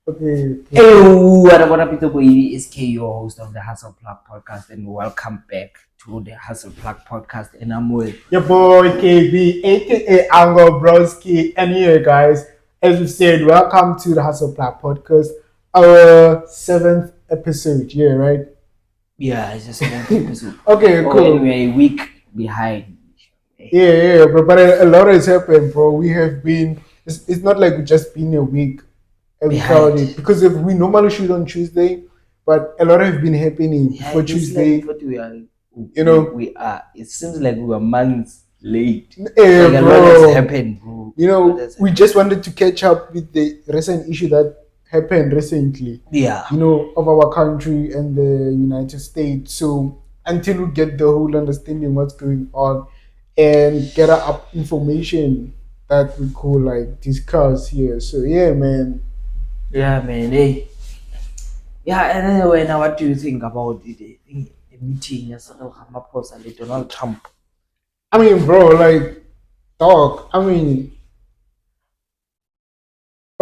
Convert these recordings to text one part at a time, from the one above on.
Okay. Hello, what Peter Boy is your host of the Hustle Plug podcast, and welcome back to the Hustle Plug podcast. And I'm with Your boy KB, aka Ango Broski, and here, guys, as we said, welcome to the Hustle Plug podcast, our seventh episode. Yeah, right? it's just an episode. Okay, cool. We're a week behind. Yeah, but a lot has happened, bro. We have been. It's not like we just been a week and we covered it because if we normally shoot on Tuesday, but a lot have been happening before Tuesday. Like what we are, we are. It seems like we are months late. Yeah, like bro. A lot has happened, bro. We just wanted to catch up with the recent issue that happened recently. Yeah. Of our country and the United States. So until we get the whole understanding what's going on and get up information that we could like discuss here. So yeah, man. Yeah, man. Hey. Yeah, and anyway, now what do you think about the meeting yesterday with Ramaphosa and Donald Trump? I mean, bro, like, dog. I mean,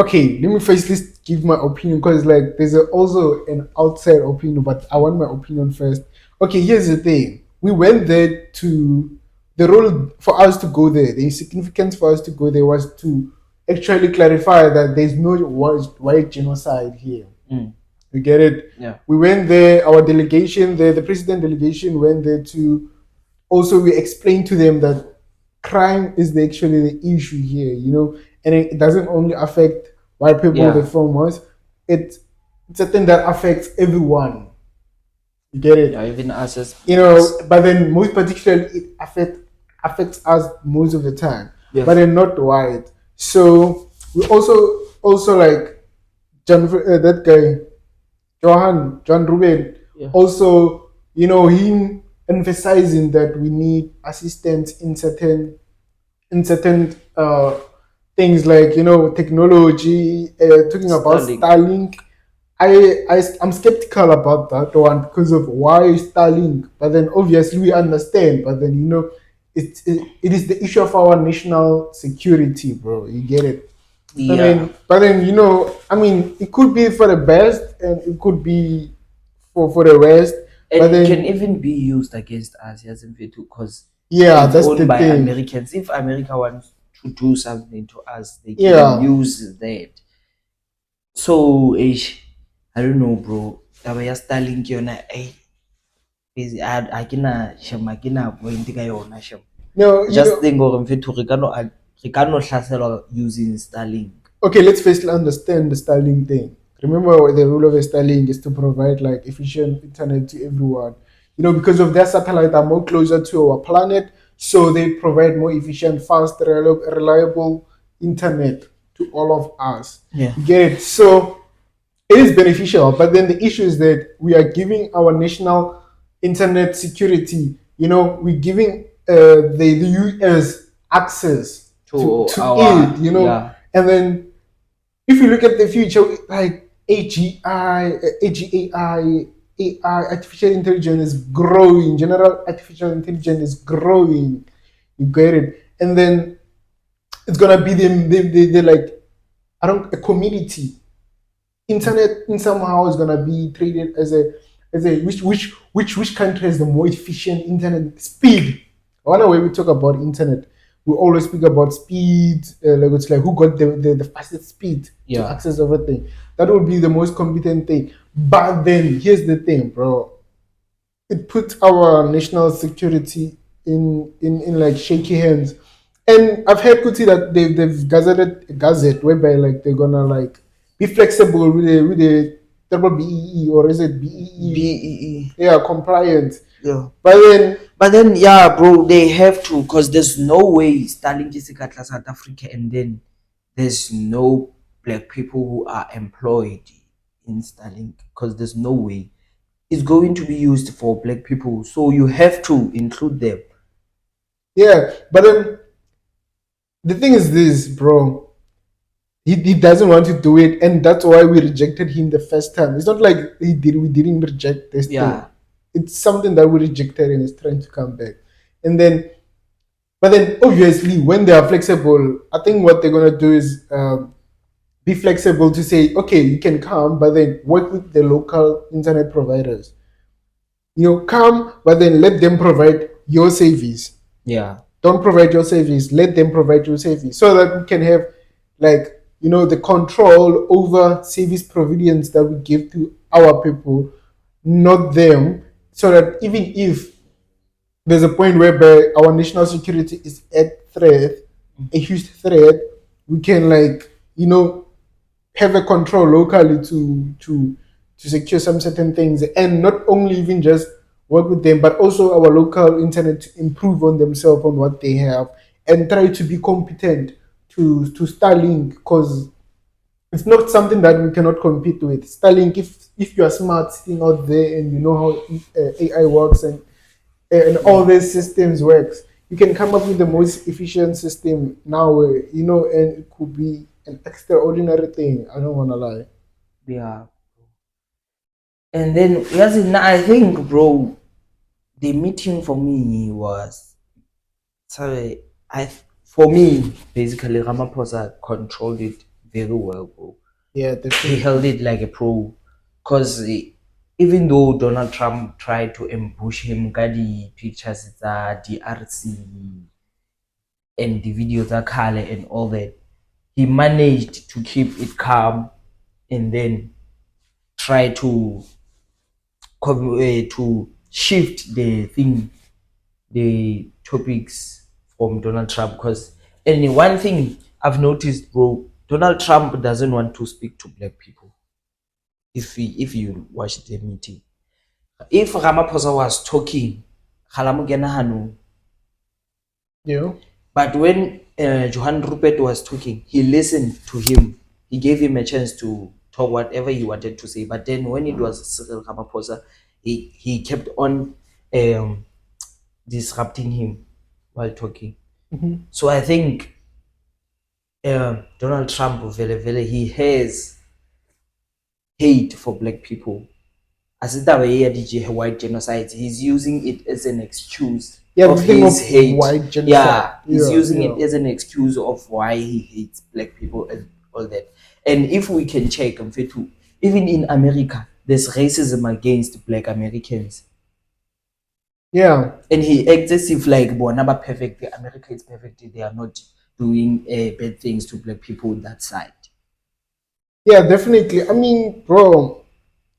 okay, let me first just give my opinion because like there's also an outside opinion, but I want my opinion first. Okay, here's the thing. We went there to the role for us to go there, the significance for us to go there was to actually clarify that there's no white genocide here. You get it? Yeah. We went there, our delegation there, the president delegation went there to also we explained to them that crime is actually the issue here, and it doesn't only affect white people, the farmers. It's a thing that affects everyone. You get it? Yeah, even us as but then most particularly it affects us most of the time. Yes. But then not white. So we also like that guy John Ruben. Yeah. Also, him emphasizing that we need assistance in certain things like technology, talking about Starlink. I'm skeptical about that one because of why Starlink, but then obviously we understand, but then it is the issue of our national security, bro. You get it? Yeah. But then it could be for the best and it could be for the rest. And but then, it can even be used against us, because that's owned the by thing. Americans. If America wants to do something to us, they can use that. So I don't know, bro. Taba ya Starlink yona I cannot point ka yona shem. No, Just think gore mfetho re ka no hlaselwa using Starlink. Okay, let's first understand the Starlink thing. Remember, the rule of a Starlink is to provide like efficient internet to everyone. Because of their satellite are more closer to our planet, so they provide more efficient, fast, reliable internet to all of us. Yeah. You get it? So it is beneficial, but then the issue is that we are giving our national internet security. We're giving the US access to our, it. And then if you look at the future, like AI, artificial intelligence is growing. General artificial intelligence is growing. You get it? And then it's gonna be the like a community. Internet in somehow is gonna be treated as a which country has the more efficient internet speed. One way we talk about internet, we always speak about speed, like it's like who got the fastest speed to access everything. That would be the most competent thing. But then here's the thing, bro. It puts our national security in like shaky hands. And I've heard Kuti that they've gazetted a gazette whereby like they're gonna like be flexible with the double BEE, or is it BEE? BEE. Yeah, compliant. Yeah. But then yeah, bro, they have to, because there's no way Starlink is in South Africa and then there's no black people who are employed in Starlink, because there's no way it's going to be used for black people. So you have to include them. Yeah, but then the thing is this, bro. He doesn't want to do it, and that's why we rejected him the first time. It's not like we didn't reject this thing. It's something that we rejected and is trying to come back. But then obviously when they are flexible, I think what they're gonna do is be flexible to say, okay, you can come, but then work with the local internet providers. Come, but then let them provide your service. Yeah. Don't provide your service, let them provide your service, so that we can have, like, the control over service providence that we give to our people, not them. So that even if there's a point whereby our national security is at threat, a huge threat, we can, like, have a control locally to secure some certain things, and not only even just work with them, but also our local internet to improve on themselves on what they have, and try to be competent to Starlink, because it's not something that we cannot compete with. Starlink, if you are smart sitting out there and you know how AI works, and all these systems works, you can come up with the most efficient system now, and it could be an extraordinary thing. I don't want to lie. Yeah. And then yes, I think, bro, the meeting for me was, sorry, for me basically Ramaphosa controlled it very well, bro. Yeah, He held definitely. it like a pro, because even though Donald Trump tried to ambush him, got the pictures, the DRC and the videos are color and all that, he managed to keep it calm and then try to shift the topics from Donald Trump. Because, and one thing I've noticed, bro, Donald Trump doesn't want to speak to black people. If you watch the meeting, if Ramaphosa was talking, Yeah. but when Johan Rupert was talking, he listened to him. He gave him a chance to talk whatever he wanted to say. But then when it was Cyril Ramaphosa, he kept on um, disrupting him while talking. Mhm. So I think Donald Trump, he has hate for black people. As it DJ white genocide, he's using it as an excuse Yeah, of the thing his of hate. white genocide. Yeah, he's Yeah, using yeah. it as an excuse of why he hates black people and all that. And if we can check, even in America, there's racism against black Americans. Yeah. And he acts as if like Bonaba perfect, America is perfect, they are not doing bad things to black people on that side. Yeah, definitely. I mean, bro,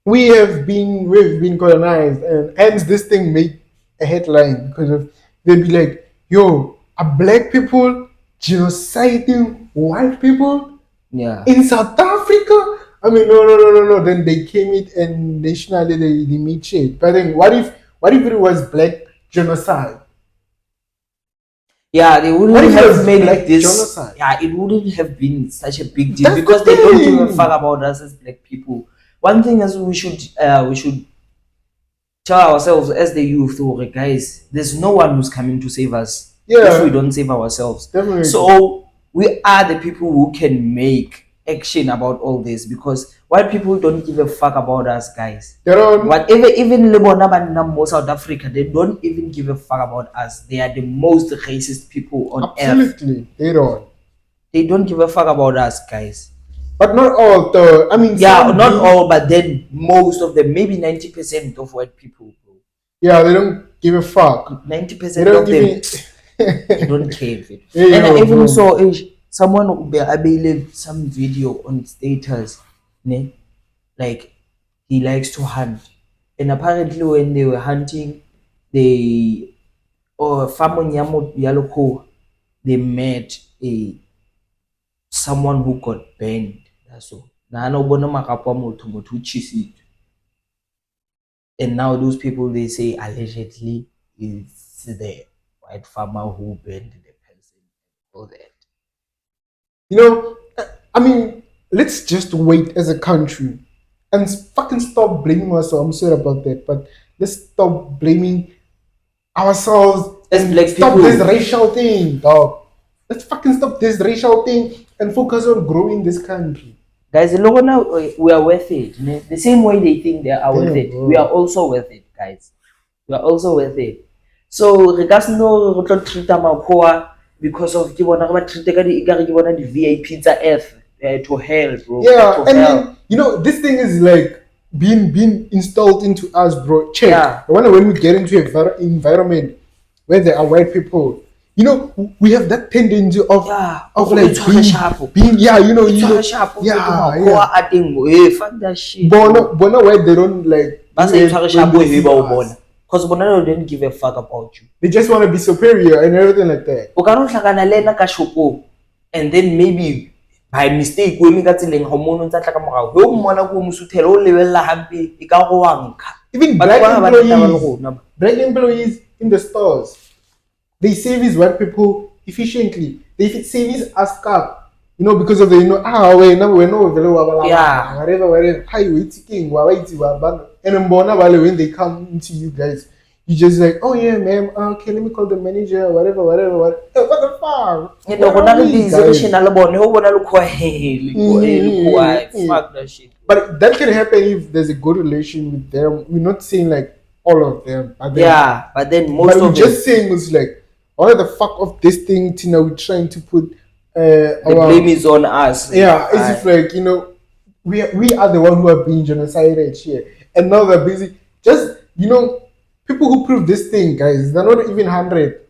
we've been colonized, and hence this thing made a headline, because of, they'd be like, yo, are black people genociding white people Yeah. in South Africa? I mean, no, no, no, no, no. Then they came it, and nationally they made shit. But then what if it was black genocide? Yeah, they What wouldn't if it have was made it black this. genocide? Yeah, it wouldn't have been such a big deal That's the because they don't give a fuck thing. about us as black people. One thing is we should tell ourselves as the youth, oh, guys, there's no one who's coming to save us if we Yeah, don't save ourselves. definitely. So we are the people who can make action about all this, because white people don't give a fuck about us, guys. They don't. Whatever, even Lebona Banamo, South Africa, they don't even give a fuck about us. They are the most racist people on earth. Absolutely, they don't. They don't give a fuck about us, guys. But not all, though. I mean, Yeah, some not do. all, but then most of them, maybe 90% of white people, bro. Yeah, they don't give a fuck. Ninety They percent don't of them, even. they don't care. Hey, And I yo, even bro. saw someone I believe some video on status, ne? Like he likes to hunt, and apparently when they were hunting, they or farming yaloko, they met a someone who got banned. That's all. Na ano bona makapo a motho who cheated. And now those people, they say allegedly it's the white farmer who burned the person. All that. You know, I mean, let's just wait as a country and fucking stop blaming ourselves. I'm sorry about that, but let's stop blaming ourselves As and black stop this people, racial thing, dog. Let's fucking stop this racial thing and focus on growing this country. guys, we are worth it. The same way they think they are worth Damn, it, we are bro. also worth it, guys. We are also worth it. So regards no re tlo treat makgowa because of ke bona re ba treat ka di ekare ke bona di VIP tsa earth to hell, bro. Yeah, To and hell. then this thing is like being installed into us, bro. Check. Yeah. I wonder when we get into a environment where there are white people, we have that tendency of Yeah. like It's a sharp. being It's a sharp. Fuck that shit. Bona why they don't like Ba sa do it itshware when sharp they see ba o us. bona. Because bona don't give a fuck about you. They just want to be superior and everything like that. O ka re o hlakana le ena ka shopong, and then maybe by mistake o eme ka tseleng ha mono ntse tla ka morao ho mmona ko mosuthela o lebella hampe e ka go wanka. Even Batho ba ba tla ba le black rona. employees in the stores, they service white people efficiently. They service us up, because of the Yeah. whatever. How you eating? And then when they come into you guys, you just like, oh yeah, ma'am. Okay, let me call the manager. Whatever. What the fuck? You know, What are we, busy guys? le bona ho bona le khwa fuck that shit. But that can happen if there's a good relation with them. We're not saying like all of them. But then, Yeah, but then most but of we're just saying was like, why the fuck of this thing, Tina? We're trying to put the blame is on us. yeah, as if like we are the one who are being genocided here, and now they're busy. Just people who prove this thing, guys, they're not even 100.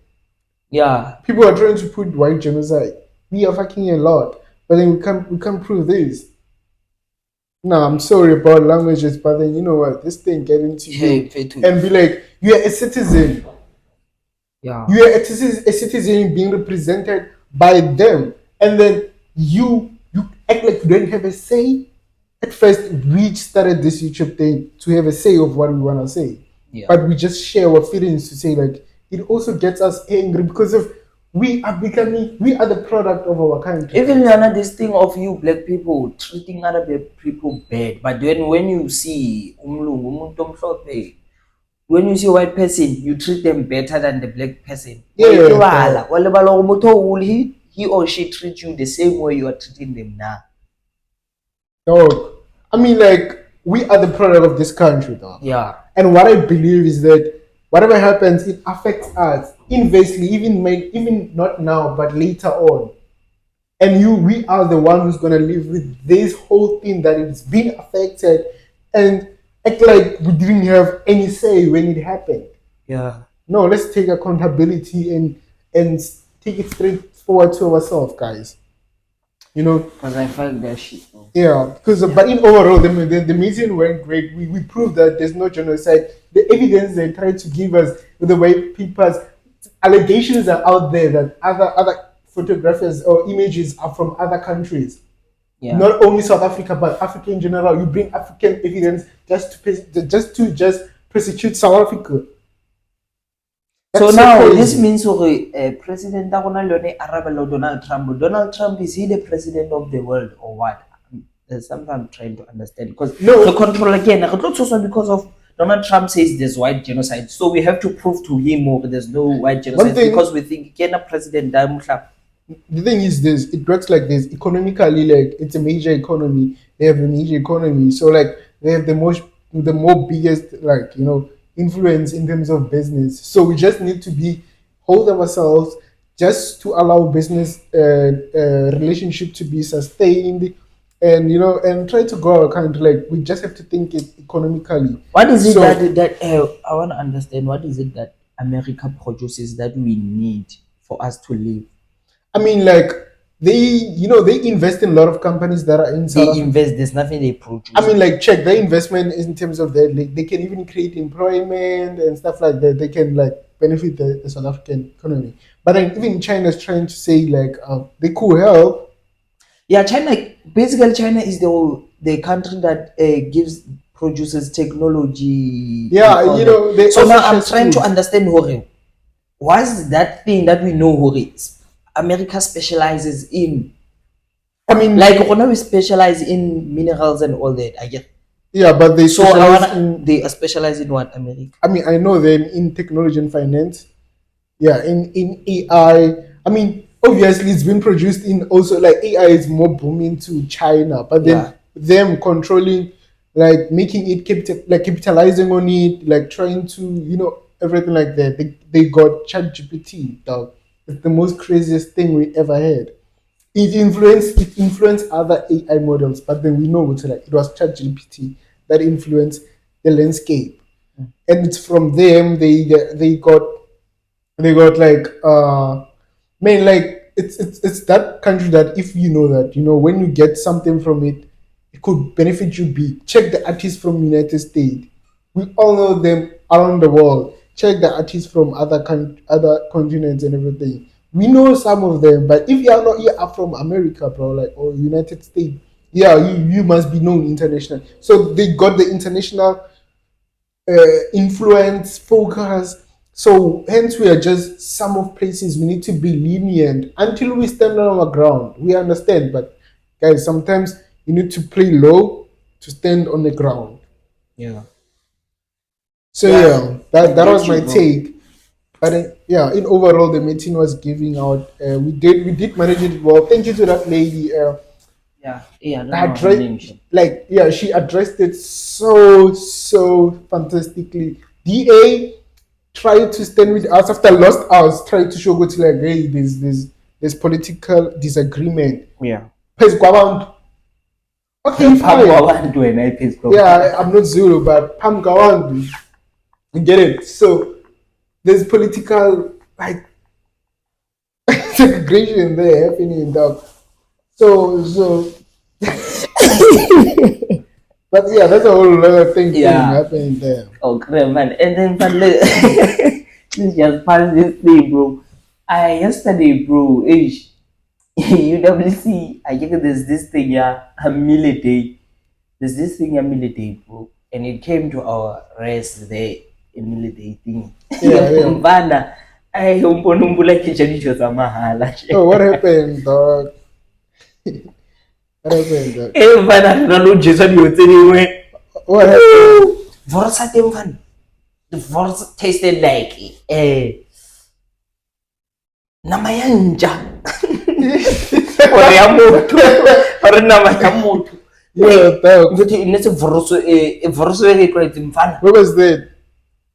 Yeah. People are trying to put white genocide. We are fucking a lot, but then we can't prove this. No, I'm sorry about languages, but then you know what? This thing get into you and be like, you are a citizen. Yeah. You are a citizen being represented by them, and then you act like you don't have a say. At first, we started this YouTube thing to have a say of what we want to say, but we just share our feelings to say like it also gets us angry because of we are the product of our country. Even this thing of you black people treating other people bad, but then when you see when you see a white person, you treat them better than the black person. Yeah. He or she treats you the same way you are treating them now. Dog. I mean, like, we are the product of this country, dog. Yeah. And what I believe is that whatever happens, it affects us inversely, even not now, but later on. And we are the one who's gonna live with this whole thing that it's been affected and act like we didn't have any say when it happened. Yeah. No, let's take accountability and take it straight forward to ourselves, guys. Because I find that shit. Yeah, but in overall, the meeting went great. We proved that there's no genocide. The evidence they tried to give us with the white people's allegations are out there that other photographers or images are from other countries. Yeah. Not only South Africa, but Africa in general. You bring African evidence just to persecute South Africa. So now this means President Donald Trump. Donald Trump, is he the president of the world or what? That's something I'm trying to understand. Because the control again, because of Donald Trump says there's white genocide. So we have to prove to him there's no white genocide because we think president. The thing is this, it works like this. Economically, like it's a major economy. They have a major economy. So like they have the more biggest influence in terms of business. So we just need to hold ourselves just to allow business relationship to be sustained and try to grow our country. Like we just have to think it economically. What is it that I want to understand? What is it that America produces that we need for us to live? I mean, like they invest in a lot of companies that are in South Africa. Invest. There's nothing they produce. I mean, like check their investment in terms of that. Like, they can even create employment and stuff like that. They can like benefit the South African economy. But then even China's trying to say like they could help. Yeah, China is the country that produces technology. Yeah, so now I'm trying to understand what's that thing that we know America specializes in. I mean, like we specialize in minerals and all that. I get. Yeah, but they they specialize in what, America? I mean, I know them in technology and finance. Yeah, in AI. I mean, obviously it's been produced in also like AI is more booming to China, but then them controlling, like making it capitalizing on it, like trying to everything like that. They got ChatGPT, dog. It's the most craziest thing we ever had. it influenced other AI models, but then we know it's like it was ChatGPT that influenced the landscape, and it's from them they got like man, like it's that country that if you know that when you get something from it, it could benefit you big. Check the artists from United States. We all know them around the world. Check the artists from other continents and everything. We know some of them, but if you are not here are from America, bro, like or United States, yeah, you must be known international. So they got the international influence, focus. So hence we are just some of places we need to be lenient until we stand on our ground. We understand, but guys, sometimes you need to play low to stand on the ground. Yeah. So Yeah, yeah, that I was get you, my bro. take. But yeah, in overall, the meeting was giving out. We did manage it well. Thank you to that lady. Yeah, yeah, I don't know her Address name. Shit. like yeah, she addressed it so fantastically. Da tried to stand with us after lost us. Tried to show good like hey, there's political disagreement. Yeah. Phezu kwabantu. Okay, Phambi fine. kwabantu wena iphezulu kwabantu. Yeah, I'm not Zulu, but Pam Gawandu. You get it? So there's political like segregation there happening, dog. So but yeah, that's a whole other thing Yeah. happening there. Oh, crap, man. And then, but look, this just passed this thing, bro. Yesterday, bro, UWC, I think there's this thing, yeah, a meal day. There's this thing, a meal day, bro. And it came to our rest there, a meal day thing. Yeah. Mvana, umponumbula kitchen za mahala. Oh, what happened, dog? What happened, dog? Mvana, nalo Jason yote What happened? Vorsa temvan. The vorsa tasted like nama ya nja. Ore ya moto. Ore nama ya moto. Yeah, dog. But inetse vorso vorso e tlo mfana. Where was that?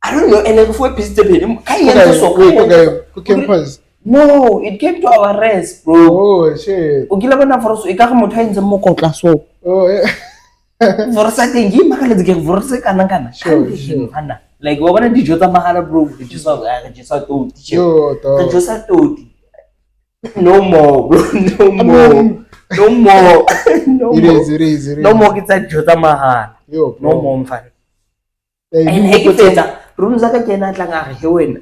I don't know, and then for piste be Okay, pause. No, it came to our rest, bro. Oh shit. O kila bona vorso e ka go motho a ntse mo kotla so. Oh yeah. Vorsa teng gi makaletse ke vorsa kana. Sure. Mfana. Like wa bona dijo tsa mahala, bro. Dijo tsa toti. Yo, dog. Dijo tsa toti. No more, bro. No more. No more. No It more. is. No more ke tsa dijo tsa mahala. Yo, bro. No more mfana. Hey, And you he put some- feta room zaka kena tla ngare he wena.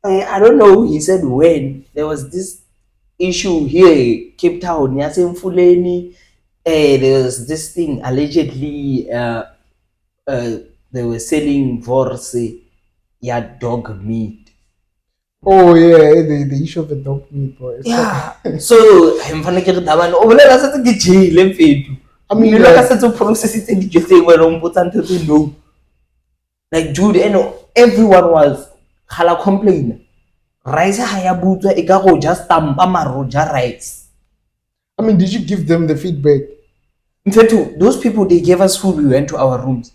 I don't know, he said when there was this issue here Cape Town yasemfuleni, there was this thing allegedly they were selling vorse ya dog meat. Oh yeah, the issue of the dog meat, bro. It's Yeah. So mfana ke re tabane o bolela sa ke jile mfetu. I mean, like, like, I to process it and just say well important to know. Like dude, everyone was hala complain. Rice haya butwa e ka go just tampa maroja rice. I mean, did you give them the feedback? In fact, those people they gave us food, we went to our rooms.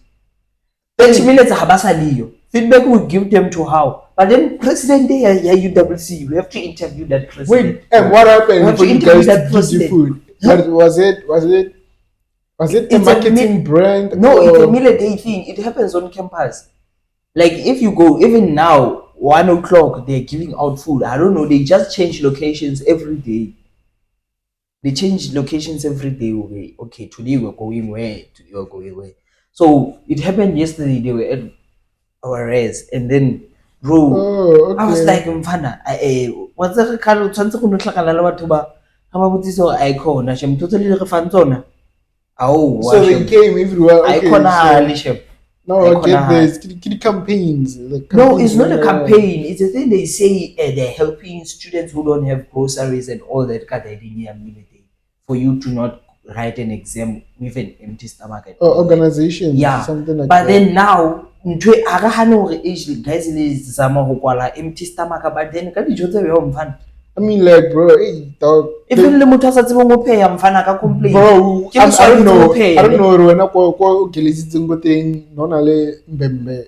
30 minutes habasaliyo. Feedback we give them to how. But then president there UWC, we have to interview that president. Wait, and what happened What for you you guys interview to that give you president? food? Huh? But was it a It's a marketing brand? No, or- it's a military thing. It happens on campus. Like if you go, even now, 1 o'clock, they're giving out food. I don't know. They just change locations every day. They change locations every day. Okay, today we're going where? Today we're going where? So it happened yesterday. They were at our rest, and then, bro, Oh, okay. I was like, mfana, what's the kind of chance to hlakana le batho ba ga ba botsiso a icona shem totally re fantsona. Oh, So they came everywhere. Okay, icona so, shem. no, I get Icona. this. Kid campaigns. Like No, campaigns, it's not a yeah. campaign. It's a thing they say they're helping students who don't have groceries and all that kind of thing for you to not write an exam with an empty stomach. And all that. Organizations, Yeah, something like but that. then now, ntwe aga hane hore guys le zama ho kwala empty stomach, but then ka dijo tse beho mfana. I mean, like, bro, hey, dog. Even le motho a sa tsebeng ho pheya mfana ka complain. Bro, Ke I boswa don't ke know. tsebo pheya, I don't ne? know. When I gelesitseng go teng nona le mbembe,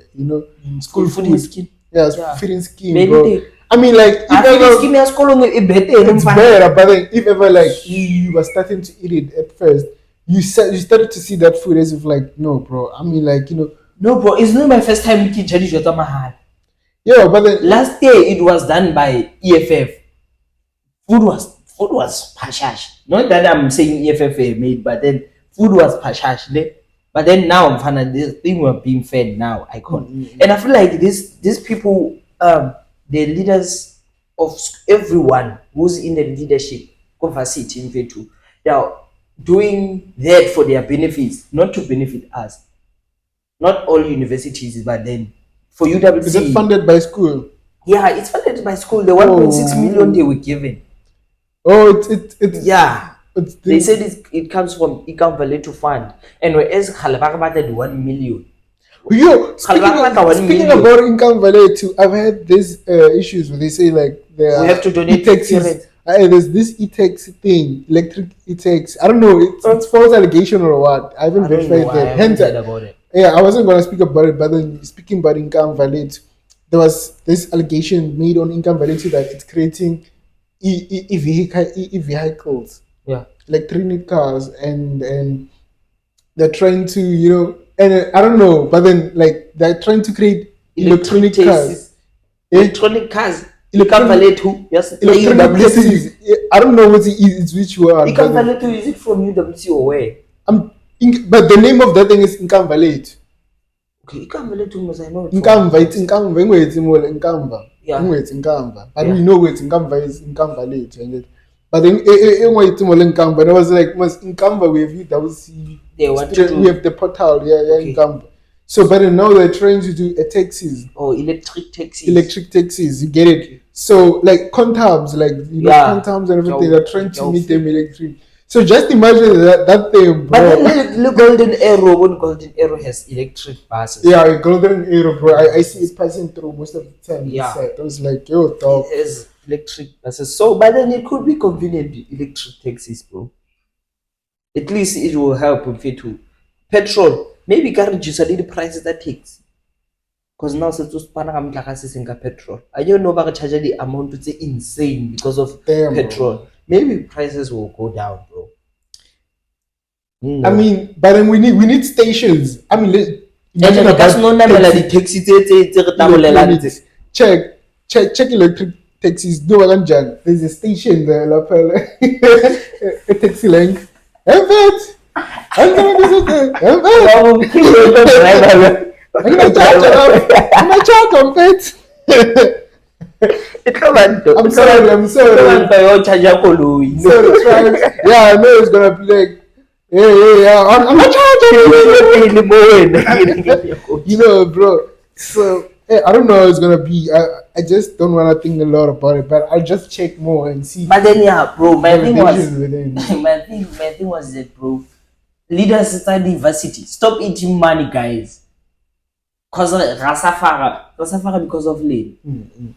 school Food food. is skin. Yeah, Yeah. feeding scheme, Maybe bro. they- I mean, like, if I ever, scheme ya sekolong e better it's better, but then if ever, like, you were starting to eat it at first, you started to see that food as if, like, no, bro. I mean, like, No, bro, it's not my first time eating dijo tsa mahala. yeah, but then Last year it was done by EFF. Food was pashash. Not that I'm saying EFF made, but then food was pashash. But then now I'm finding this thing we're being fed now. And I feel like these people, the leaders of everyone who's in the leadership capacity in V2, they are doing that for their benefits, not to benefit us. Not all universities, but then for UWC. is it funded by school? Yeah, it's funded by school. The 1.6 million they were given. Oh, it's Yeah. It's They said it comes from Ikam Valley to fund. And whereas Khalabaka did 1 million. Yo, speaking million. about income value too, I've had these issues where they say like We have to donate e-taxis. There's this e-tax thing, electric e-tax. I don't know, it's false allegation or what. I haven't verified that. I haven't heard about it. Yeah, I wasn't gonna speak about it, but then speaking about income value, there was this allegation made on income value that it's creating e-vehicles, yeah, electronic cars, and they're trying to and I don't know, but then like they're trying to create electronic cars. Electronic cars. Ikam Valley too. Yes. Electronic taxis. I don't know what it's which one. Ikam Valley too, is it from UWC or where? But the name of that thing is Income Valley. Okay, Ikam Valley too, must I know it. It's Income. It's Income. Yeah. It's Income. But we know it's Income is Income Valley. But then it's more Income. But I was like, must Income we have UWC. We have the portal. Yeah, Income. So, but now they're trying to do a taxis. Oh, electric taxis. Electric taxis, you get it. So, like contabs, like contabs and everything, they're trying to make them electric. So, just imagine that thing, bro. But then the Golden Arrow has electric buses. Yeah, Golden Arrow, bro. I see it passing through most of the time. Yeah, I was like, yo, dog. It has electric buses. So, but then it could be convenient electric taxis, bro. At least it will help with it too. Petrol. Maybe can reduce a little prices that takes. Because now since petrol. I don't know about charge the amount it's insane because of petrol. Bro. Maybe prices will go down, bro. No. I mean, but then we need stations. I mean, imagine the taxi. Check electric taxis. There's a station there, a taxi link. I'm sorry. Yeah, I know it's gonna be like, yeah. I'm not charging. Bro. So I don't know how it's gonna be. I just don't wanna think a lot about it, but I'll just check more and see. But then bro, my thing was that, bro. Leaders study diversity. Stop eating money, guys. Cause Rasafara because of lead.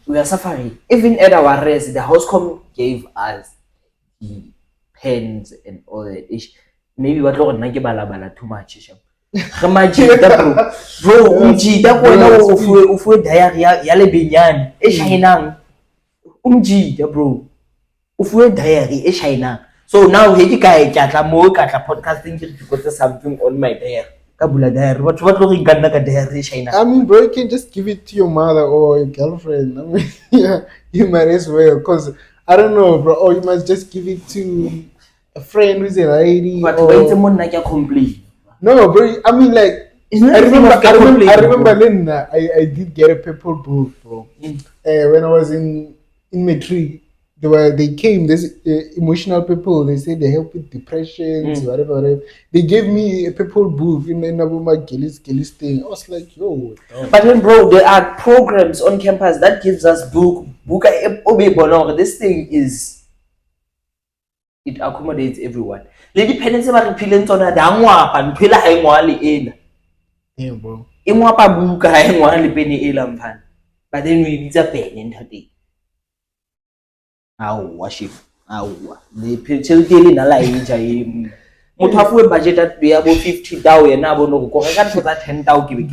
We are suffering. Even at our rest, the Housecom gave us the pens and all that. Maybe what Lord Nagi Balabala too much. Bro, umjida kwena ufwe diarrhea yale binyan eshainang. Umjida bro. Ufwe diarrhea eshainang. So now he guy podcasting to something on my diary. I mean, bro, you can just give it to your mother or your girlfriend. I mean, yeah, you might as well, because I don't know, bro. Or you must just give it to a friend who's a lady. But or... complain. No, bro. I mean, like, I remember Linda. I did get a paper book, bro. When I was in matric. They came, there's emotional people, they say they help with depressions, whatever. They gave me a people booth in Nabuma Gillis thing. I was like, yo. But then, bro, there are programs on campus that gives us book. This thing it accommodates everyone. The dependence of repellents on a dangwap and pillar hangwali. Yeah, bro. Buka hangwali penny elam pan. But then we need a pen in her day. Worship. The picture daily na like motho a fuwe budget at be about 50,000 and abo no go ka for that 10,000 give it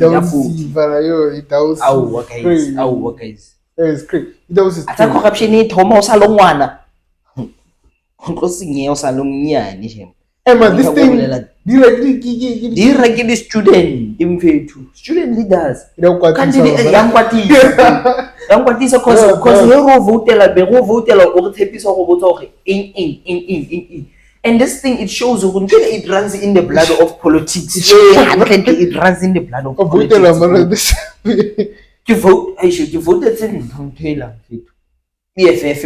guys. It's crazy. That was his Ata thing. corruption e thoma o sa le ngwana. Go tlo senye o sa le monyane shem. Man, this thing directly Dira ke di student imfethu. Student leaders. Kanti yang kwatisa cause he go votela be go votela o re tshepisa go botsa gore eng. And this thing, it shows it runs in the blood of politics. It runs in the blood of politics. You vote, you voted in Taylor. EFF.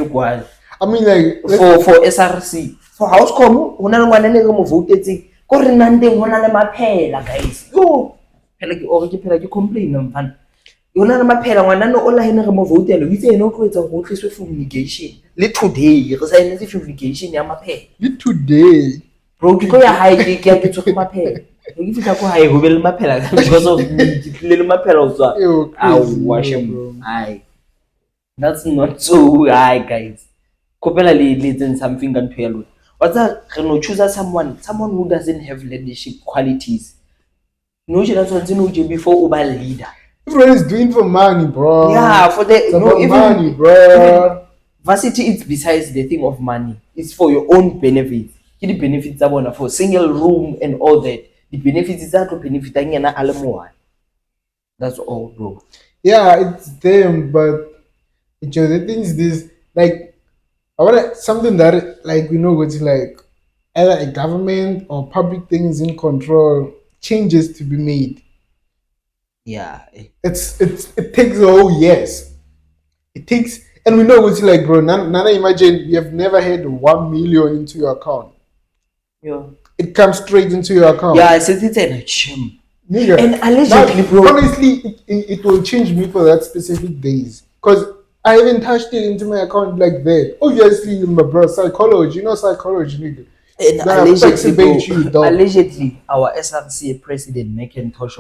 I mean, like for SRC, for house come, one voted. Guys. Yo, you complain, man. You know, my parent, all I have a vote. We say no, it's a vote fumigation. Little day, resign as fumigation. I'm a pay. Little day, bro. You go high, you get to my pay. If you go high, who will my pay because of little my parents? I wash him. Aye, that's not so high, guys. Copella leads in something and tell. What's that? Can you choose someone who doesn't have leadership qualities? No, she doesn't know before Uber leader. Everyone is doing for money, bro. Yeah, for the even money, bro. Varsity is besides the thing of money. It's for your own benefits. The benefits are for single room and all that. The benefits is that to benefit alamoa. That's all, bro. Yeah, it's them, but the thing is this, like, I want something that, like, we know it's like either a government or public things in control, changes to be made. Yeah, it takes a whole years. It takes, and we know it's like, bro. Nana, imagine you have never had 1 million into your account. Yeah, it comes straight into your account. Yeah, I said it's a shame. Nigga, and allegedly, now, bro. Honestly, it will change me for that specific days because I haven't touched it into my account like that. Obviously, my bro, psychology, nigga. And allegedly, our SRC president Macintosh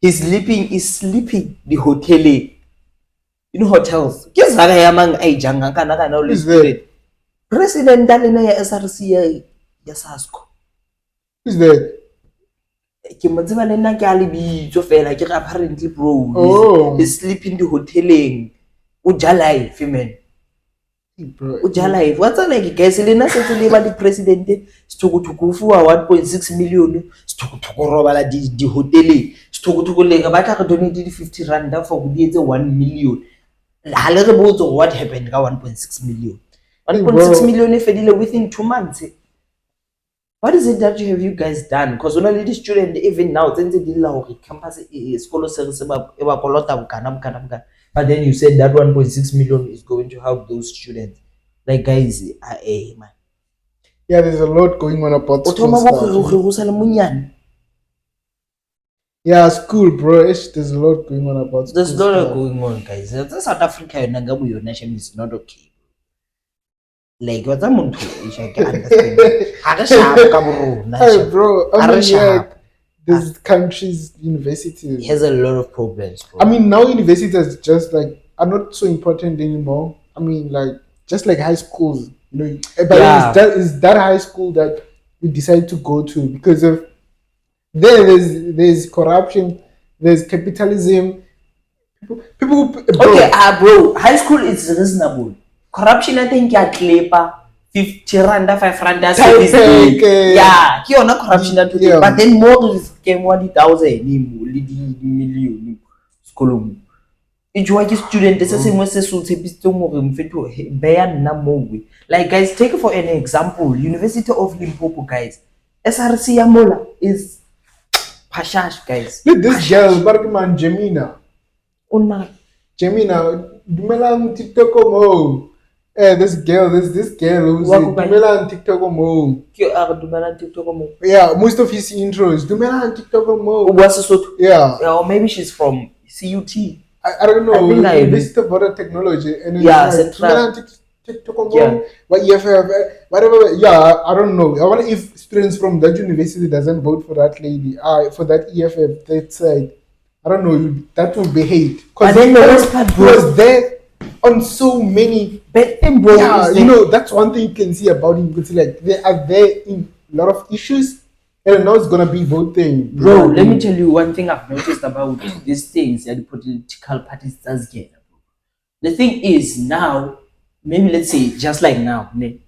he's sleeping the hotel. You know hotels. Guess Who's that? President Dalina SRC Yasasko. Who's that? Apparently, bro. He's sleeping the hoteling. Ujalai, female. Ujalive. What's like guys? Elena said to the president to for 1.6 million. To roba the hotel. To like about donate 50 rand for 1 million. What happened? 1.6 million. 1.6 million if within 2 months. What is it that you guys done? Because only the student even now since the campus school service but then you said that 1.6 million is going to help those students. Like guys, man. Yeah, there's a lot going on about school stuff. Yeah, school, bro. There's a lot going on about school. There's a lot going on, guys. South Africa your nation is not okay. Like what's I'm to understand. Hey, bro. I mean, like, this country's universities has a lot of problems, bro. I mean, now universities just like are not so important anymore. I mean, like just like high schools, you know. But it's that high school that we decide to go to because of there's corruption, there's capitalism. People bro. Okay, bro, high school is reasonable. Corruption, I think, you're clever. 50 rand, 5 rand, service. Yeah, you're not corruption that today. But then more is came 1,000 million. School. It's why student this is more like guys, take for an example, University of Limpopo, guys. SRC Yamola is Pashash, guys. Look, this girl, Barkman Jemina. Jemina, Dumela TikTok mo. This girl who's Dumela on TikTok mo. Yeah, most of his intros. Dumela on TikTok mo. Yeah. Or maybe she's from CUT. I don't know. University of Water Technology. And Dumela on TikTok mo. What EFF, whatever. Yeah, I don't know. I wonder if students from that university doesn't vote for that lady. For that EFF, that side. I don't know. That will be hate. Because then the worst part was there. On so many, bro, yeah, you know that's one thing you can see about him because like they are there in a lot of issues, And now it's gonna be voting. Bro, let me tell you one thing I've noticed about these things and the political parties does get. The thing is now, maybe let's say just like now, ne?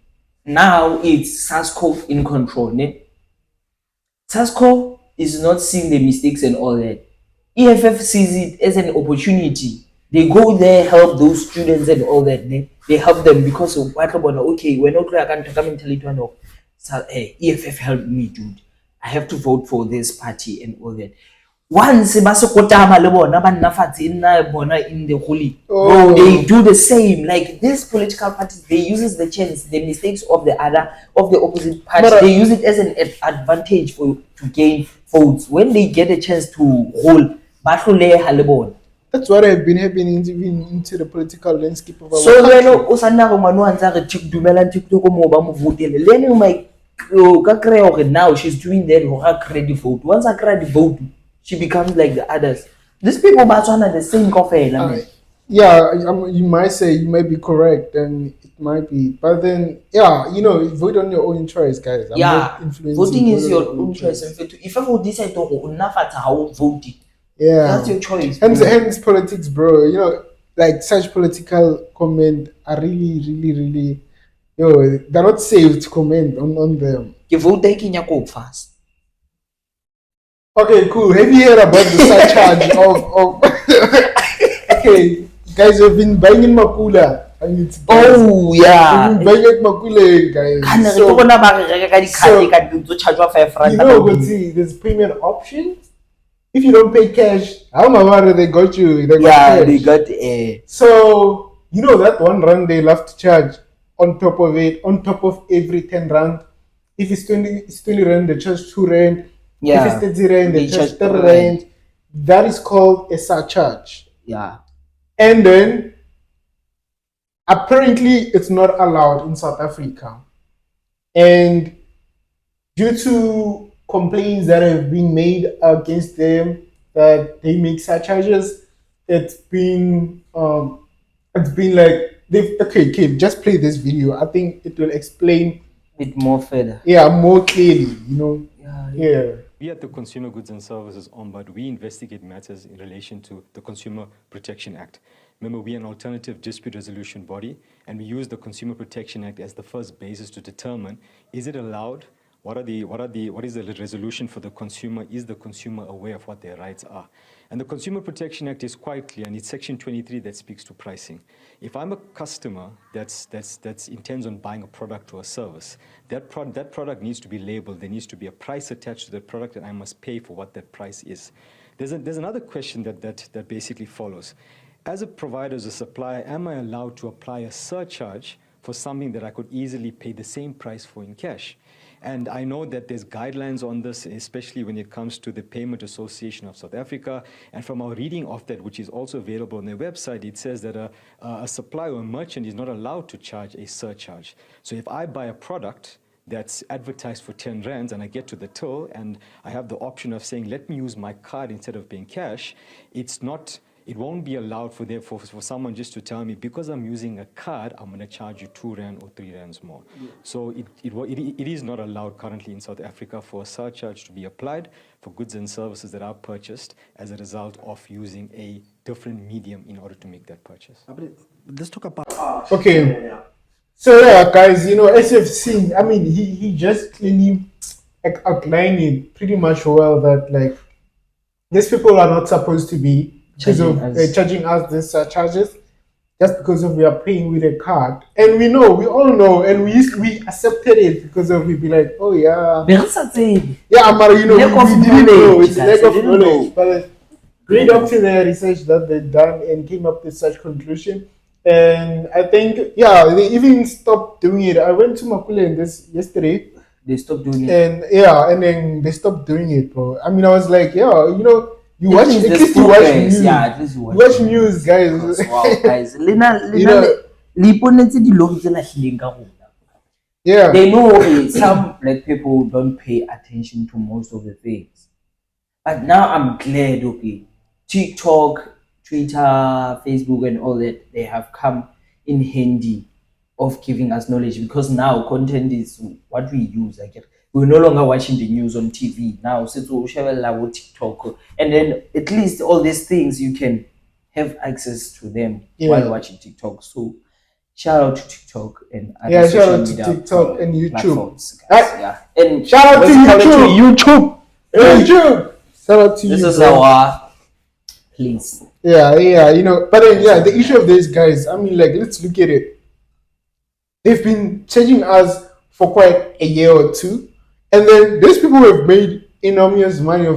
Now it's SASCO in control. Ne? SASCO is not seeing the mistakes and all that. EFF sees it as an opportunity. They go there, help those students and all that. They help them because of what about okay, we're not going to come and tell it one so, hey, EFF helped me, dude. I have to vote for this party and all that. Once ba se kotama le bona ba nna fatshe nna bona in the holy, bro, they do the same. Like these political parties, they uses the chance, the mistakes of the opposite party, they use it as an advantage for to gain votes. When they get a chance to hold, ba hloleha le bona. That's what have been happening even into the political landscape of our so country. So o sanna go ngwana wa ntse re dumelang TikTok mo ba mo votele. Then my ka kry gore now she's doing that go ga credit vote. Once I credit vote, she becomes like the others. These people are the same coffee. Yeah, you might say, you might be correct, and it might be, but then vote on your own choice, guys. I'm not influencing. Voting is your own choice. If I decide to vote, that's your choice. Hence politics, bro. Like such political comment are really, really, really, they're not safe to comment on them. You vote taking your code fast. Okay, cool. Have you heard about the surcharge of okay, guys, have been buying in Makula. Oh yeah. You've been buying at Makula, guys. There's premium options. If you don't pay cash, how much they got you? They got So that R1 they love to charge on top of it, on top of every 10 rand. If it's 20 rand, they charge 2 rand. Yeah. If it's 30 rand, they charge 30 rand. That is called a surcharge. Yeah. And then apparently it's not allowed in South Africa. And due to complaints that have been made against them that they make surcharges, it's been like okay, just play this video. I think it will explain it more further. Yeah, more clearly, Yeah. We at the Consumer Goods and Services Ombudsman, we investigate matters in relation to the Consumer Protection Act. Remember, we are an alternative dispute resolution body, and we use the Consumer Protection Act as the first basis to determine, is it allowed? What is the resolution for the consumer? Is the consumer aware of what their rights are? And the Consumer Protection Act is quite clear, and it's section 23 that speaks to pricing. If I'm a customer that's intends on buying a product or a service, that product needs to be labeled. There needs to be a price attached to that product, and I must pay for what that price is. There's another question that basically follows. As a provider, as a supplier, am I allowed to apply a surcharge for something that I could easily pay the same price for in cash? And I know that there's guidelines on this, especially when it comes to the Payment Association of South Africa. And from our reading of that, which is also available on their website, it says that a supplier or a merchant is not allowed to charge a surcharge. So if I buy a product that's advertised for 10 rands and I get to the till and I have the option of saying, let me use my card instead of paying cash, it won't be allowed for someone just to tell me, because I'm using a card, I'm going to charge you 2 rand or 3 rands more. Yeah. So it is not allowed currently in South Africa for a surcharge to be applied for goods and services that are purchased as a result of using a different medium in order to make that purchase. Let's talk about... Okay. So yeah, guys, as you've seen, I mean, he just clearly outlined it pretty much well that, like, these people are not supposed to be charging us these surcharges just because we are paying with a card, and we all know, and we accepted it because we'd be like, oh yeah, Amara, we didn't know. It's lack of knowledge, but great up to the research that they've done and came up with such conclusion. And I think they even stopped doing it. I went to Makule yesterday. They stopped doing it, and then they stopped doing it, bro. I mean, I was like, you watch news. Yeah, at least you watch news, guys. Wow, guys. Yeah. They know some black people don't pay attention to most of the things. But now I'm glad, TikTok, Twitter, Facebook, and all that, they have come in handy of giving us knowledge, because now content is what we use. we're no longer watching the news on TV now. So to share TikTok, and then at least all these things you can have access to them while watching TikTok. So shout out to TikTok and other Yeah, shout social out to media TikTok and YouTube. platforms, guys. Yeah, and Shout out to YouTube. YouTube. Shout out to you. This is bro. our place. Yeah, you know. But then, yeah, the issue of these guys, I mean, like, let's look at it. They've been charging us for quite a year or two, and then these people have made enormous money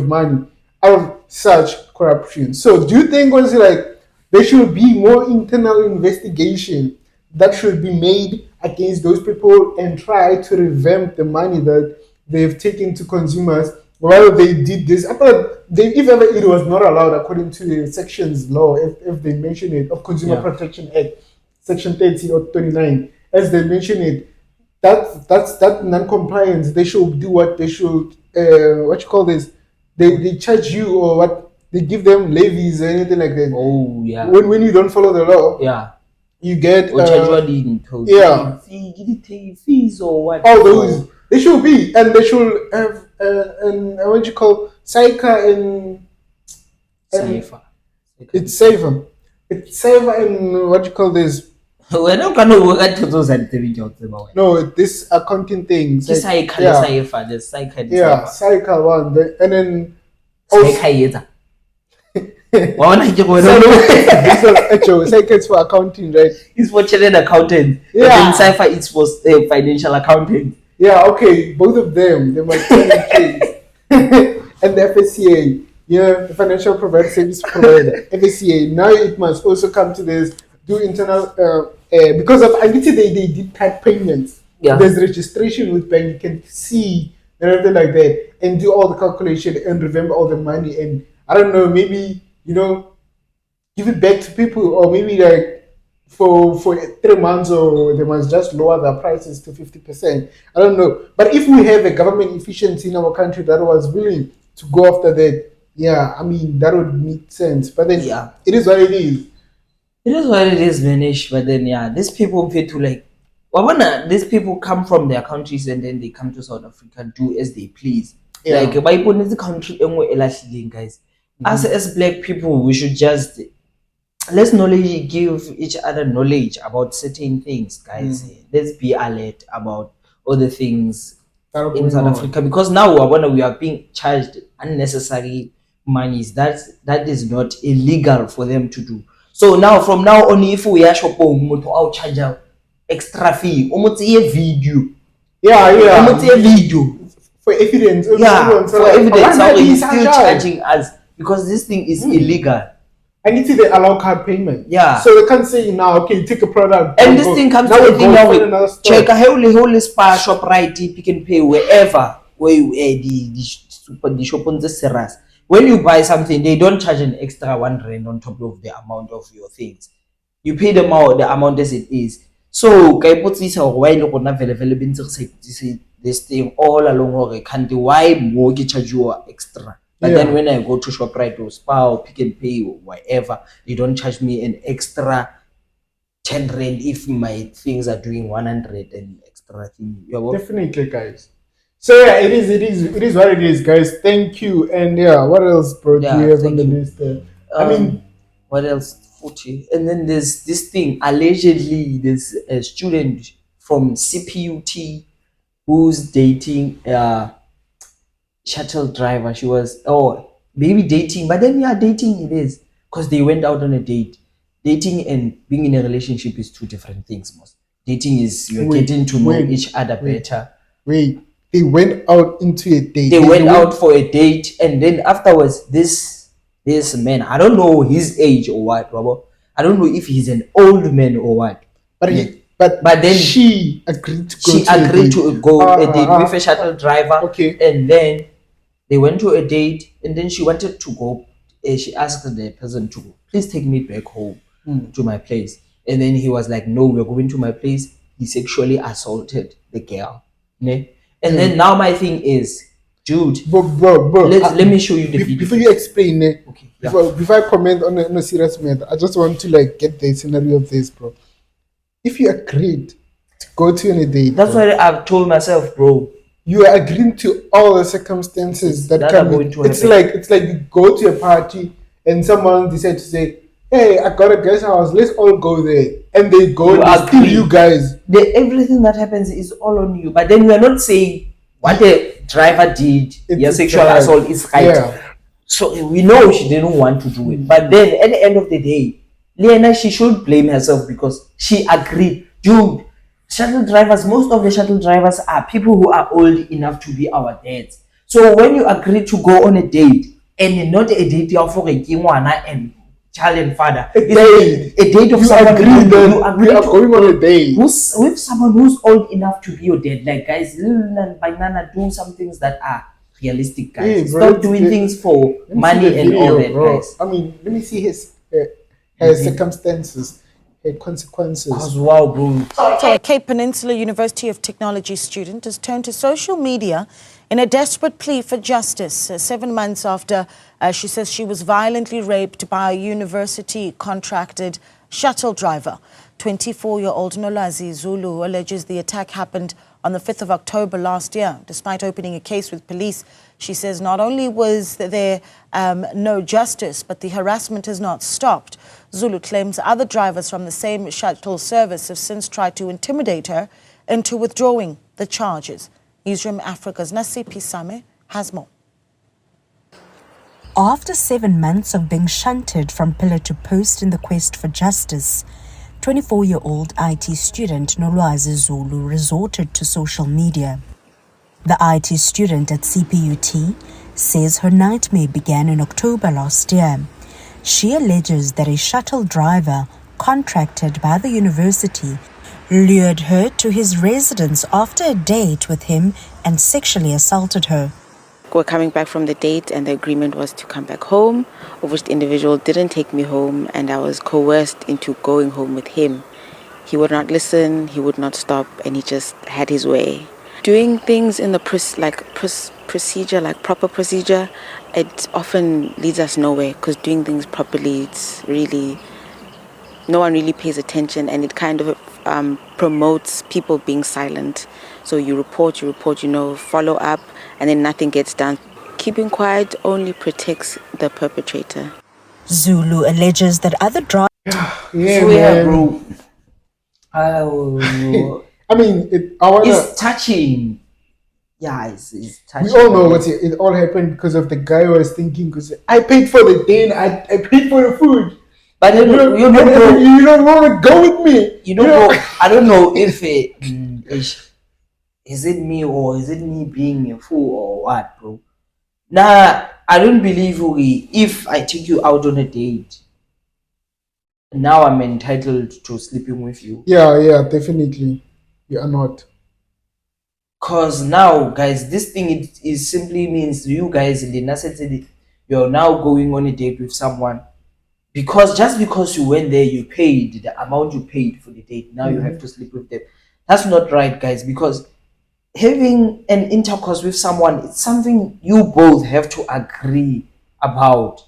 out of such corruption. So, do you think, honestly, like, there should be more internal investigation that should be made against those people and try to revamp the money that they've taken to consumers while they did this? I thought if ever it was not allowed according to the sections law, if they mention it, of Consumer Protection Act, Section 30 or 29, as they mention it, that non-compliance, they should do what they should, what you call this, they charge you, or what, they give them levies or anything like that. Oh, yeah. When you don't follow the law, Yeah. you get fees or what? All those they should be, and they should have what you call Saika and safer. It's safer. It's safer, and what you call this? We're not gonna work at 2003. No, this accounting thing. Saika, yeah, Saika one, and then also. Saika is for accounting, right? It's for children accountant. Yeah. Then Saika it's for financial accounting. Yeah, okay, both of them. They might and the FSCA, the Financial Provider Service Provider, FSCA. Now it must also come to this, do internal because of I think they did cut payments. Yeah. There's registration with bank, you can see and everything like that, and do all the calculation and remember all the money, and I don't know, maybe give it back to people, or maybe like for 3 months, or they must just lower the prices to 50%. I don't know. But if we have a government efficiency in our country that was willing to go after that, yeah, I mean, that would make sense. But then, it is what it is. It is what it is, Manish. But then, these people feel to like, these people come from their countries and then they come to South Africa, do as they please. Yeah. Like, Bible is the country, guys. As black people, we should just let's give each other knowledge about certain things, guys. Let's be alert about all the things in South Africa, because now we are being charged unnecessary monies that is not illegal for them to do. So now, from now on, if we are shopping, I'll charge out extra fee. Almost a video. Almost a video for evidence. For evidence. How are you still charging us? Because this thing is illegal. I need to allow card payment. Yeah. So they can't say now, okay, take a product. And this thing comes to a thing now with check a whole Spar, ShopRite, Pick and Pay, wherever where you the shop on the Seras. When you buy something, they don't charge an extra R1 on top of the amount of your things. You pay them out the amount as it is. So I put this why look on available this thing all along or can't why more charge you extra. But then when I go to ShopRite or Spar or Pick and Pay or whatever, they don't charge me an extra 10 rand if my things are doing 100 and extra thing. Definitely, guys. So it is what it is, guys. Thank you. And what else, bro? Do you have on the list there? I mean, what else? 40. And then there's this thing. Allegedly, there's a student from CPUT who's dating shuttle driver. She was maybe dating, but then dating it is, because they went out on a date. Dating and being in a relationship is two different things. Most dating is you're getting to know each other better. They went out into a date. They went out for a date, and then afterwards, this man, I don't know his age or what, Robert. I don't know if he's an old man or what. But then she agreed to go a date with a shuttle driver. Okay. And then they went to a date, and then she wanted to go. She asked the person to please take me back home to my place. And then he was like, no, we're going to my place. He sexually assaulted the girl. Ne? And then now my thing is, dude, bro, let me show you the video. Before you explain, okay, before I comment on a serious matter, I just want to get the scenario of this, bro. If you agreed to go to a date, that's what I've told myself, bro. you are agreeing to all the circumstances that That come are going with. to It's happen. like you go to a party and someone decides to say, "Hey, I got a guest house. Let's all go there," and they go You and they steal agree. you guys. Everything that happens is all on you. But then we are not saying what the driver did, sexual right. assault is right. Yeah. So we know she didn't want to do it. But then at the end of the day, Lena, she should blame herself because she agreed. Dude, shuttle drivers, most of the shuttle drivers are people who are old enough to be our dads. So when you agree to go on a date, and not a date for a kingwana and child and father, A date of you someone agree who that you agree we are to going on a date with someone who's old enough to be your dad. Like, guys, banana, do some things that are realistic, guys. Hey, bro, Stop doing things for let me see money the and all video, that, bro. guys. I mean, let me see her circumstances, her consequences. Cause wow, bro. So a Cape Peninsula University of Technology student has turned to social media in a desperate plea for justice. 7 months after she says she was violently raped by a university-contracted shuttle driver. 24-year-old Nolazi Zulu alleges the attack happened on the 5th of October last year. Despite opening a case with police, she says not only was there no justice, but the harassment has not stopped. Zulu claims other drivers from the same shuttle service have since tried to intimidate her into withdrawing the charges. Newsroom Africa's Nasi Pisame has more. After 7 months of being shunted from pillar to post in the quest for justice, 24-year-old IT student Nolwazi Zulu resorted to social media. The IT student at CPUT says her nightmare began in October last year. She alleges that a shuttle driver contracted by the university lured her to his residence after a date with him and sexually assaulted her. We're coming back from the date and the agreement was to come back home, of which the individual didn't take me home and I was coerced into going home with him. He would not listen, he would not stop, and he just had his way. Doing things in the procedure, like proper procedure, it often leads us nowhere because doing things properly, it's really, no one really pays attention and it kind of promotes people being silent. So you report, follow up, and then nothing gets done. Keeping quiet only protects the perpetrator. Zulu alleges that other drivers... Yeah, bro. Oh, I mean, it's touching. Yeah, it's touching. We all know it all happened because of the guy who was thinking, because I paid for the day and I paid for the food. But you know, bro, you don't want to go with me. Bro, I don't know if is it me or is it me being a fool or what, bro? Nah, I don't believe if I take you out on a date, now I'm entitled to sleeping with you. Yeah, definitely. You are not. Cause now, guys, this thing is simply means you guys in the necessity you're now going on a date with someone. Because just because you went there, you paid the amount you paid for the date. Now you have to sleep with them. That's not right, guys. Because having an intercourse with someone, it's something you both have to agree about.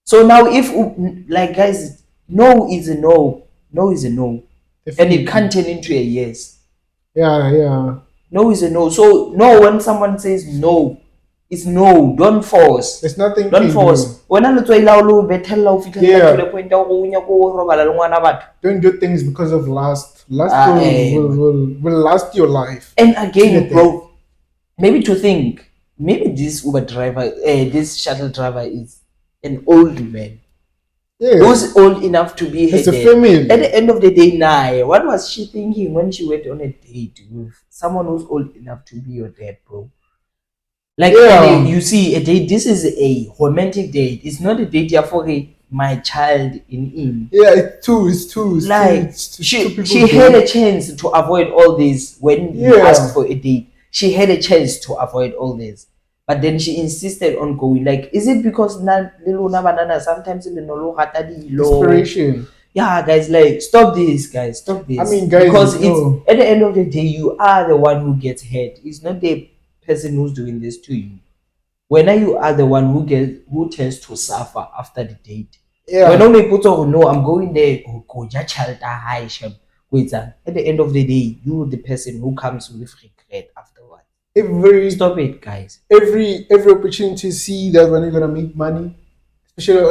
So now, if like, guys, no is a no, no is a no, definitely. And it can't turn into a yes. Yeah. No is a no. So no, when someone says no, it's no. Don't force. There's nothing. Don't force. When I to don't do things because of lust. Lust will last your life. And again, bro, maybe to think, maybe this Uber driver, this shuttle driver is an old man. Yeah. Who's old enough to be it's a female. At the end of the day, what was she thinking when she went on a date with someone who's old enough to be your dad, bro? Like, you see, a date, this is a romantic date. It's not a date for my child in. Yeah, it's two. Like, she had a chance to avoid all this when you asked for a date. She had a chance to avoid all this. But then she insisted on going. Like, is it because sometimes in the desperation? Yeah, guys, like, stop this, guys. Stop this. I mean, guys, because it's at the end of the day, you are the one who gets hurt. It's not the person who's doing this to you. When you are the one who tends to suffer after the date. Yeah. When only put on no, I'm going there. Go child high. At the end of the day, you're the person who comes with regret afterwards. Stop it, guys. every opportunity to see that when you're gonna make money, especially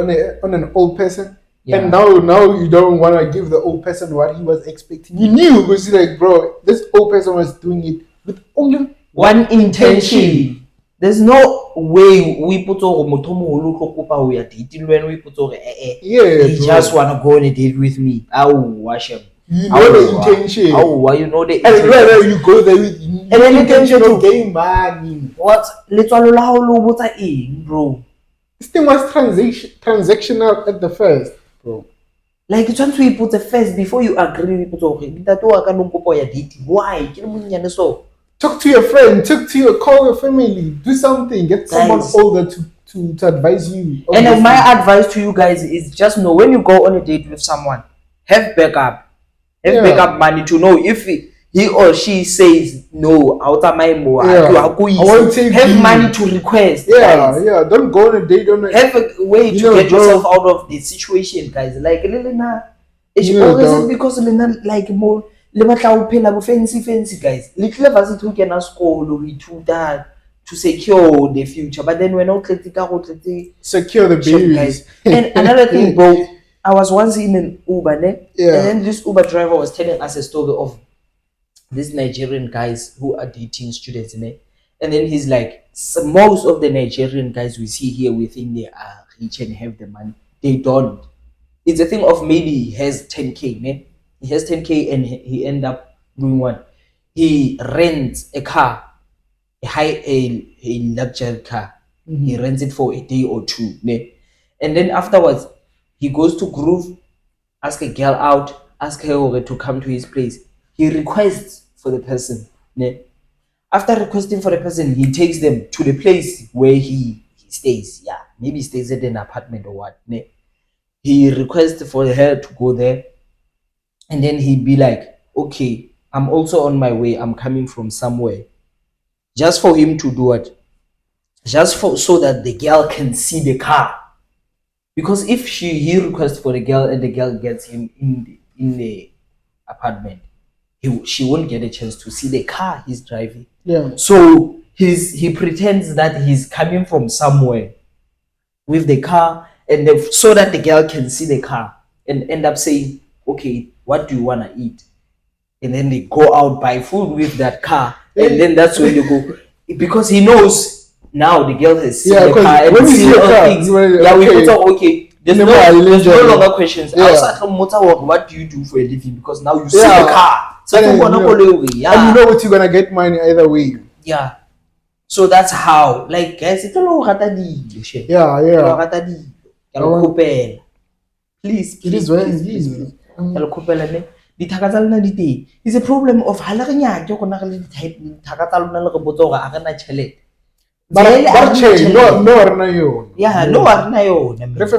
on an old person. Yeah. And now you don't want to give the old person what he was expecting. You knew because you're like, bro, this old person was doing it with only one intention. There's no way we put over motomo we are dating when we put over yeah, he just wanna go on a date with me. I'll wash him. You know the intention. Why you know the And intention? rather you go there with and then intention to to gain money. What? Bro. This thing was transactional at the first, bro. Like it's once we put the first before you agree we put okay. Why? So talk to your friend, call your family, do something, get someone older to advise you. And my advice to you guys is just know when you go on a date with someone, have backup. Have backup money to know if he or she says no, out of my more. Have money to request. Guys. Don't go on a date have a way to get yourself out of the situation, guys. Like Lena, it's always because Lena like more fancy guys. Little of us we can school we do that to secure the future. But then we're not secure the babies. And another thing, bro, I was once in an Uber, and then this Uber driver was telling us a story of these Nigerian guys who are dating students, and then he's like, most of the Nigerian guys we see here within they are rich and have the money. They don't. It's a thing of maybe he has 10K, ne? He has 10K and he end up doing what? He rents a car, a luxury car. Mm-hmm. He rents it for a day or two, ne? And then afterwards, he goes to Groove, ask a girl out, ask her to come to his place. He requests for the person. Ne? After requesting for the person, he takes them to the place where he stays. Yeah, maybe he stays at an apartment or what. Ne? He requests for her to go there. And then he'd be like, okay, I'm also on my way. I'm coming from somewhere. Just for him to do it. So that the girl can see the car. Because if he requests for the girl and the girl gets him in the apartment, she won't get a chance to see the car he's driving. Yeah. So he pretends that he's coming from somewhere with the car, and so that the girl can see the car and end up saying, okay, what do you want to eat? And then they go out buy food with that car, and then that's where they go, because he knows now the girl has seen the car and seen other things. We put okay. There's no longer questions. What do you do for a living? Because now you see the car. So and you know what you're gonna get money either way. Yeah. So that's how. Like guys, it's all Please. It is what it is. It's a problem of no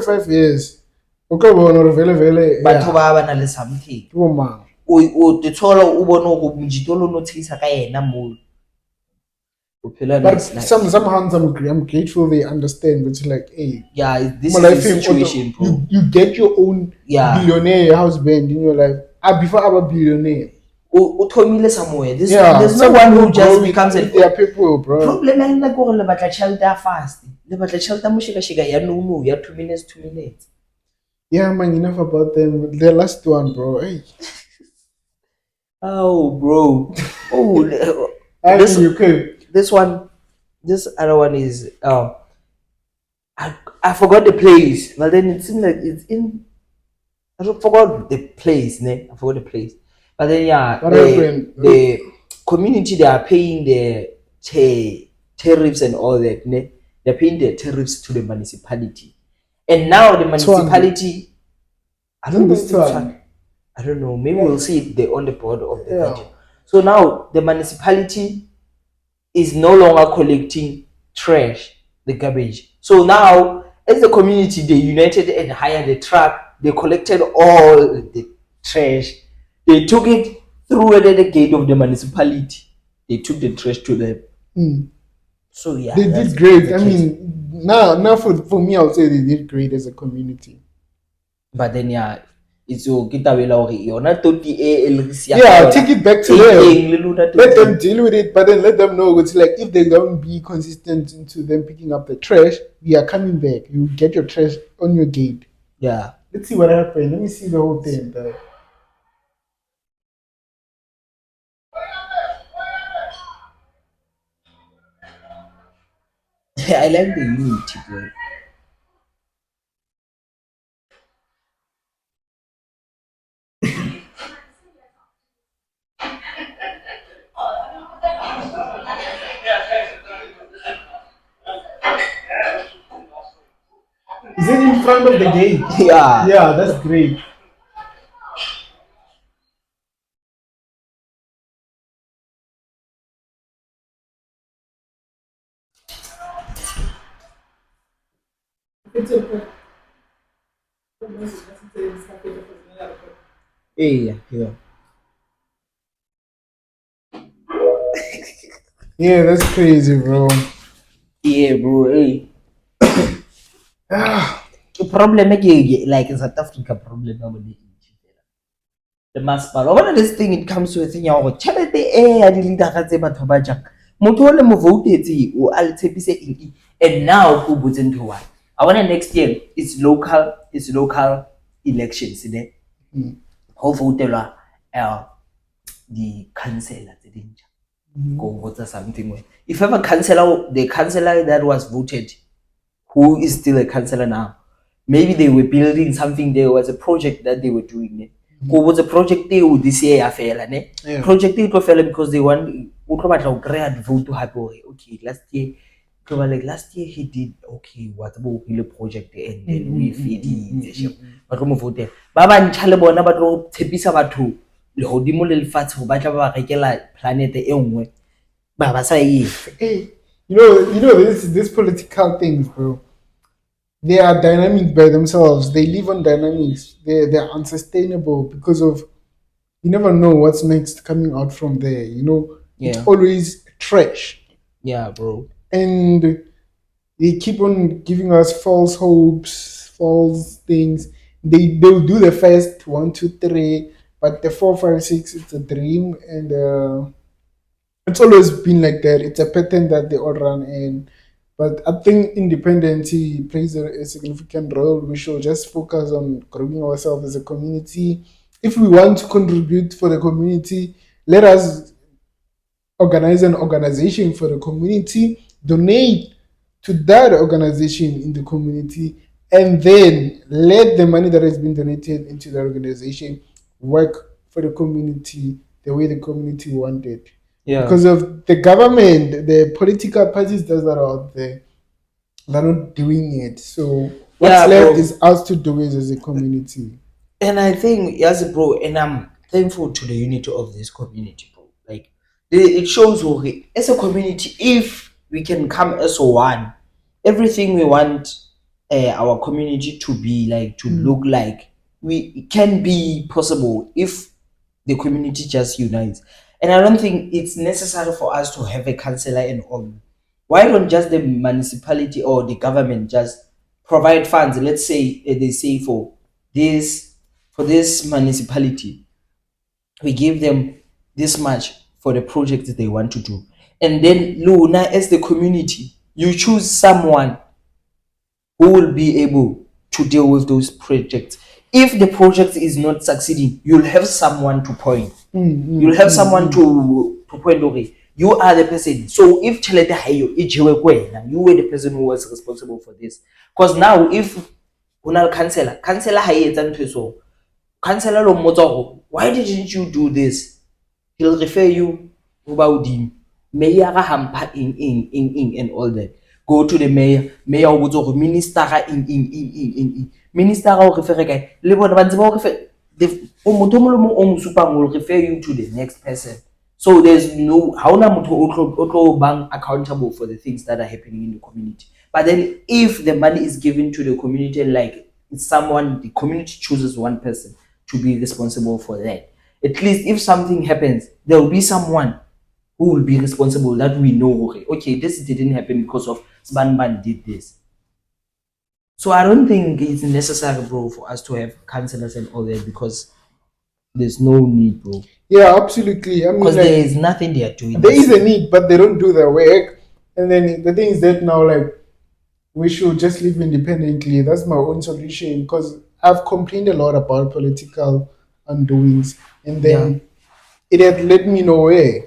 5 years. Okay, batho ba bana le something o te thola o bona go mjitolo no tshisa ka yena mo but somehow I'm grateful they understand. It's like, hey, this is the situation, you get your own billionaire husband in your life before I'm a billionaire. Somewhere. There's no one who just becomes a people, bro. Problem is like go le batla shelter fast. Le batla shelter mo shika ya no ya 2 minutes. Yeah, man, enough about them. The last one, bro. Hey. Oh, bro. Oh, this other one is I forgot the place, but then it seems like it's in. I forgot the place, ne? I forgot the place. But then the community, they are paying the tariffs and all that, ne? They're paying the tariffs to the municipality, and now the municipality. I don't know. I don't know. Maybe we'll see it there on the board of the video. So now the municipality is no longer collecting trash, the garbage. So now, as the community, they united and hired a truck. They collected all the trash. They took it through the gate of the municipality. They took the trash to them. So yeah, they did great. I mean, now for me, I'll say they did great as a community. But then It's okay tabela hore yona toti Yeah, take it back to them. Let them deal with it, but then let them know it's like if they don't be consistent into them picking up the trash, we are coming back. You get your trash on your gate. Yeah. Let's see what happened. Let me see the whole thing. I like the unity, bro. Is it in front of the gate? Yeah. Yeah, that's great. Yeah, yeah. Yeah, that's crazy, bro. Yeah, bro. Hey. The problem like in South Africa problem the masepala one of this thing it comes to a thing ya gore tšhelete e ya di-leadera tse batho ba jang motho o le mo votetse o a le tshepise eng and now go botse ntho one I want next year it's local elections ne go votelwa di-councillor tse dintšha go votsa something where if ever the councillor that was voted who is still a councillor now maybe they were building something there was a project that they were doing ne go was a project this year ya fela ne project e tlo fela because they want o tlo batla go kry-a vote hape gore okay last year he did okay what bo ile project and then we feditse ba tlo mo vote ba ba ntšha le bona ba tlo tshepisa batho le godimo le lefatshe go batla ba rekela planet e nngwe ba sa e Hey, this political things, bro. They are dynamic by themselves. They live on dynamics. They're unsustainable because of you never know what's next coming out from there. It's always trash. yeah bro And they keep on giving us false hopes, false things. They'll do the first 1, 2, 3, but the 4, 5, 6 it's a dream, and it's always been like that. It's a pattern that they all run in. But I think independence plays a significant role. We should just focus on growing ourselves as a community. If we want to contribute for the community, let us organize an organization for the community, donate to that organization in the community, and then let the money that has been donated into the organization work for the community the way the community wanted. yeah Because of the government, the political parties that are out there, they're not doing it. So what's left is us to do it as a community. and I think yes bro and I'm thankful to the unity of this community bro like it shows okay as a community if we can come as one everything we want our community to be like to look like it can be possible if the community just unites and I don't think it's necessary for us to have a councillor and all why don't just the municipality or the government just provide funds let's say they say for this municipality we give them this much for the project that they want to do and then Luna as the community you choose someone who will be able to deal with those projects if the project is not succeeding you'll have someone to point you'll have someone to point okay you are the person so if tšhelete ha eyo e jewe ko wena you were the person who was responsible for this because now if hona le councillor ha e etsa ntho so councillor lo mmotsa go why didn't you do this he'll refer you go ba odimo mayor ga hampa in and all that go to the mayor o botsa go minister ga in minister ga o refer kae le bona ba ntse ba o refer o motho mo le mo o mo supang will refer you to the next person so there's no how na motho o tlo bang accountable for the things that are happening in the community but then if the money is given to the community and like it's someone the community chooses one person to be responsible for that at least if something happens there will be someone who will be responsible that we know okay this didn't happen because of Sbanban did this So I don't think it's necessary, bro, for us to have counselors and all that, because there's no need, bro. Yeah, absolutely. I mean, Because like, there is nothing they are doing. there is a need, but they don't do their work. And then the thing is that now, like, we should just live independently. That's my own solution, because I've complained a lot about political undoings, and then it had led me nowhere.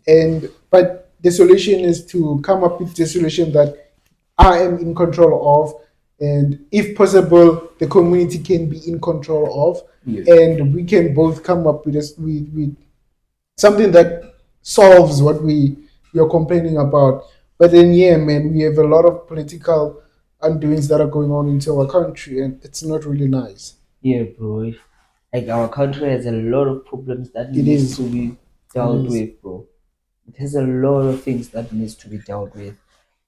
And but the solution is to come up with the solution that I am in control of, and if possible, the community can be in control of, and we can both come up with this with something that solves what we are complaining about. But then, yeah, man, we have a lot of political undoings that are going on into our country, and it's not really nice. Yeah, bro. Like, our country has a lot of problems that It needs is. to be It dealt is. with, bro. It has a lot of things that needs to be dealt with.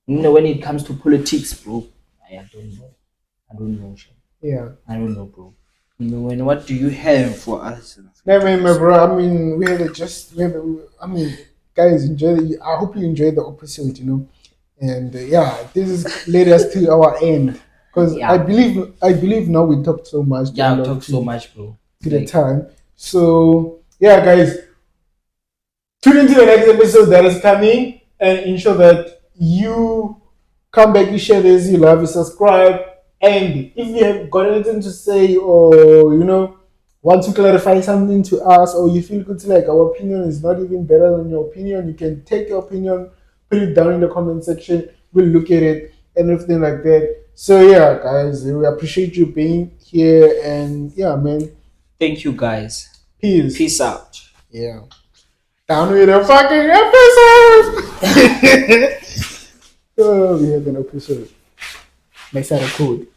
You know, when it comes to politics, bro, I don't know. I don't know, Shem. Yeah. I don't know, bro. You know, and what do you have for us? No, man, my bro. I mean, I mean, guys, I hope you enjoy the episode. And yeah, this is led us to our end, because Yeah. I believe now we talked so much. Yeah, I talk so much, bro. To the time. So yeah, guys, tune into the next episode that is coming, and ensure that you come back, you share this, you love, you subscribe, and if you have got anything to say, or want to clarify something to us, or you feel good, like our opinion is not even better than your opinion, you can take your opinion, put it down in the comment section. We'll look at it and everything like that. So yeah, guys, we appreciate you being here, and yeah, man, Thank you, guys. peace. Peace out. Yeah. Down with the fucking episode. Oh, we have an episode. Nice out of code.